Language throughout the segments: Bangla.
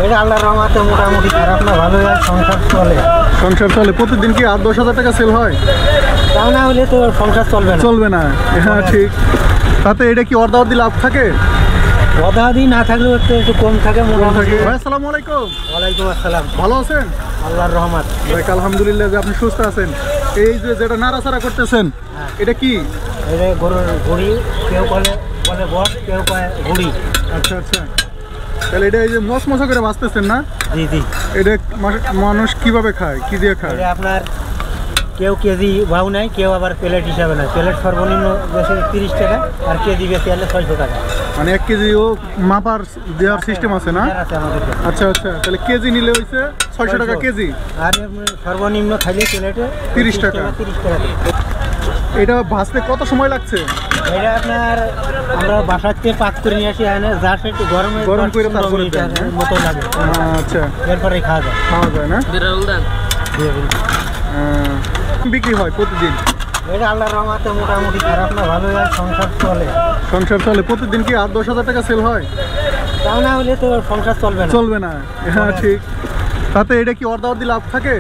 এটা আল্লাহর রহমতে মোটামুটি খারাপ না, ভালো হয়, সংসার চলে। সংসার চলে? প্রতিদিন কি 8-10 হাজার টাকা সেল হয়? তা না হলে তো সংসার চলবে না। চলবে না, হ্যাঁ ঠিক। তাতে এটা কি অর্ধাবধি লাভ থাকে? অর্ধাবধি না থাকলেও একটু কম থাকে। ভাই আসসালামু আলাইকুম। ওয়ালাইকুম আসসালাম। ভালো আছেন? আল্লাহর রহমত। ভাই আলহামদুলিল্লাহ যে আপনি সুস্থ আছেন। এই যে যেটা নাড়াচাড়া করতেছেন এটা কি? এটা গরুর ঘুড়ি, কেউ বলে বট, কেউ কয় ঘুড়ি। আচ্ছা আচ্ছা, তাহলে এটা এই যে মশমশা করে বাঁচতেছেন না? জি জি। এটা মানুষ কিভাবে খায়, কি দিয়ে খায়? এটা আপনার কেউ কেজি ভাও নেয়, কেউ আবার প্লেট হিসাবে নেয়। প্লেট সর্বনিম্ন বেশি 30 টাকা, আর কেজি বেশি হলে 600 টাকা। মানে 1 কেজি ও মাপার দেওয়ার সিস্টেম আছে না? আচ্ছা আচ্ছা, তাহলে কেজি নিলে হইছে 600 টাকা কেজি। আর সর্বনিম্ন খাইলে প্লেটে 30 টাকা। 30 টাকা। এটা ভাজতে কত সময় লাগছে? এটা আপনার আমরা বাসাতে পাক করে নিয়ে আসি, যা একটু গরম করে তারপরে মতো লাগে। আচ্ছা, এরপরে খাওয়া যায় না? বিক্রি হয় প্রতিদিন? এটা আল্লাহর রহমতে মোটামুটি খারাপ না, ভালো হয়, সংসার চলে। সংসার চলে? প্রতিদিন কি 8-10 হাজার টাকা সেল হয়? তা না হলে তো সংসার চলবে না। চলবে না, হ্যাঁ ঠিক। তাতে এটা কি অর্ধাবধি লাভ থাকে?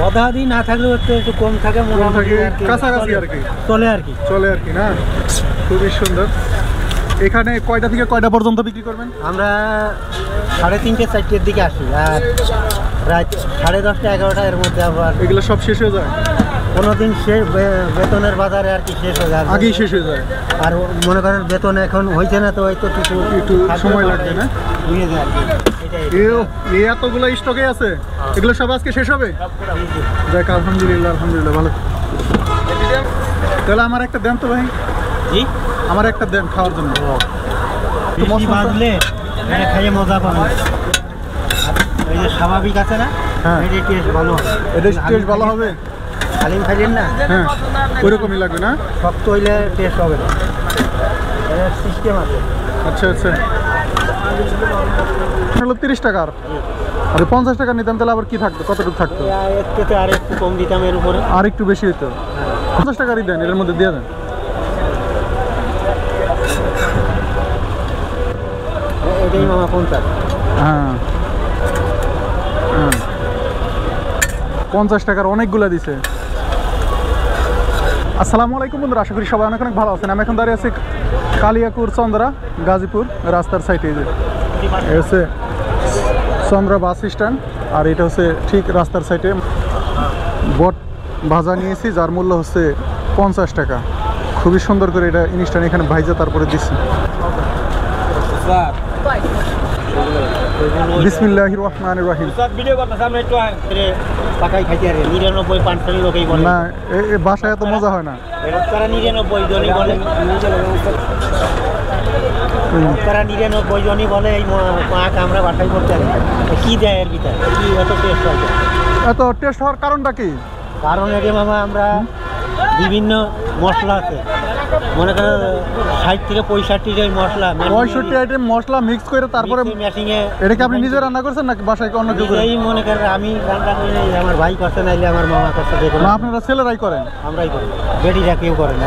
অর্ধাবধি না থাকলেও একটু কম থাকে, মোটামুটি কাছাকাছি আর কি চলে আর কি না? খুবই সুন্দর। এখানে কয়টা থেকে কয়টা পর্যন্ত বিক্রি করবেন? আমরা 3:30-4টার দিকে আসি, আর রাত 10:30, 11টা এর মধ্যে আবার এগুলো সব শেষ হয়ে যায়? কোনোদিন শেষ বেতনের বাজারে আর কি শেষ হয়ে যায়, আগেই শেষ হয়ে যায়। আর মনে করেন বেতন এখন হয়েছে না, তো হয়তো একটু সময় লাগবে না? বুঝে যায় আর কি। এতগুলো স্টকে আছে, এগুলো সব আজকে শেষ হবে? দেখ আলহামদুলিল্লাহ ভালো। তাহলে আমার একটা দেন তো ভাই। জি, আমার একটা দেন খাওয়ার জন্য। বাজলে এটা খাইয়ে মজা পাবো। এই যে স্বাভাবিক আছে না, এটা টেস্ট ভালো হবে। এটা টেস্ট ভালো হবে? হালিম খাইলেন না, হ্যাঁ ওইরকমই লাগবে না? শক্ত হইলে টেস্ট হবে না, এর সিস্টেম আছে। আচ্ছা আচ্ছা, হলো 30 টাকার। আর 50 টাকা নিতাম তাহলে আবার কি থাকতো, কতটুকু থাকতো? এর আর একটু কম দিতাম, এর উপরে আর একটু বেশি হইতো। 50 টাকারই দেন, এর মধ্যে দিয়ে দেন। এটাই মামা 50। হ্যাঁ 50 টাকার অনেকগুলো দিছে। আসসালামু আলাইকুম বন্ধুরা, আশা করি সবাই অনেক অনেক ভালো আছেন। আমি এখন দাঁড়িয়ে আছি কালিয়াকুর চন্দ্রা গাজীপুর রাস্তার সাইডে। যে হচ্ছে চন্দ্রা বাস স্ট্যান্ড, আর এটা হচ্ছে ঠিক রাস্তার সাইডে বট ভাজা নিয়েছি, যার মূল্য হচ্ছে 50 টাকা। খুবই সুন্দর করে এটা ইনস্ট্যান্ট এখানে ভাইজা তারপরে দিচ্ছি। বিসমিল্লাহির রহমানির রহিম। না, এই বাসায় এত মজা হয় না। 99 জনই বলে, 99 জনই বলে এই পাক আমরা বাসায় করতে পারি। কি দেয় এর ভিতরে, কি এত টেস্ট হয়? এত টেস্ট হওয়ার কারণটা কি? কারণ এটা মামা আমরা বিভিন্ন মশলা আছে, মনে করেন 60 থেকে 65 মশলা, 65 আইটেম মশলা মিক্স করে তারপরে মেশিংয়ে। এটা কি আপনি নিজে রান্না করছেন নাকি বাসায় অন্য কেউ করে? এই মনে করেন আমি রান্না করি না, আমার ভাই করছে, নাইলে আমার মামা করছে, দেখুন না আপনারা ছেলেরাই করেন? আমরাই করি, বেটিরা কেউ করে না।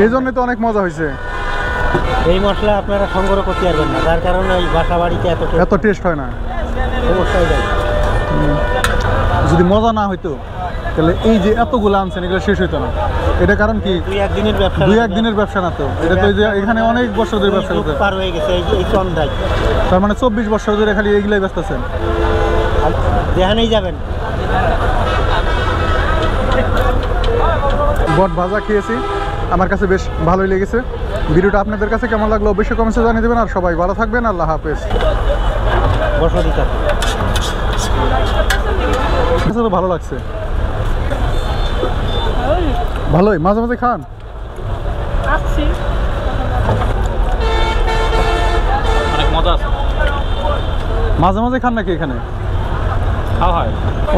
এই জন্যই তো অনেক মজা হয়েছে। এই মশলা আপনারা সংগ্রহ করতে পারবেন না, যার কারণে এই বাসা বাড়িতে এত টেস্ট হয় না। সমস্যা হয়ে যায়। যদি মজা না হইতো তাহলে এই যে এতগুলো আনছেন এগুলো শেষ হইতো না। এটা কারণ কি? 2-1 দিনের ব্যবসা না তো। এটা তো এখানে অনেক বছর ধরে ব্যবসা করতে পার হয়ে গেছে। এই চন্দ্রায় তার মানে 24 বছর ধরে খালি এইগুলাই ব্যস্ত আছেন। যেখানেই যাবেন। বট ভাজা খেয়েছি, আমার কাছে বেশ ভালোই লেগেছে। ভিডিওটা আপনাদের কাছে কেমন লাগলো অবশ্যই কমেন্টে জানিয়ে দেবেন। আর সবাই ভালো থাকবেন, আল্লাহ হাফেজ। ভালো লাগছে, ভালোই। মাঝে মাঝে খান। মাঝে মাঝে খান নাকি এখানে?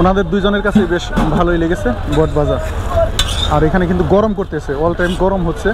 ওনাদের দুইজনের কাছে বেশ ভালোই লেগেছে বট ভাজা। আর এখানে কিন্তু গরম করতেছে, অল টাইম গরম হচ্ছে।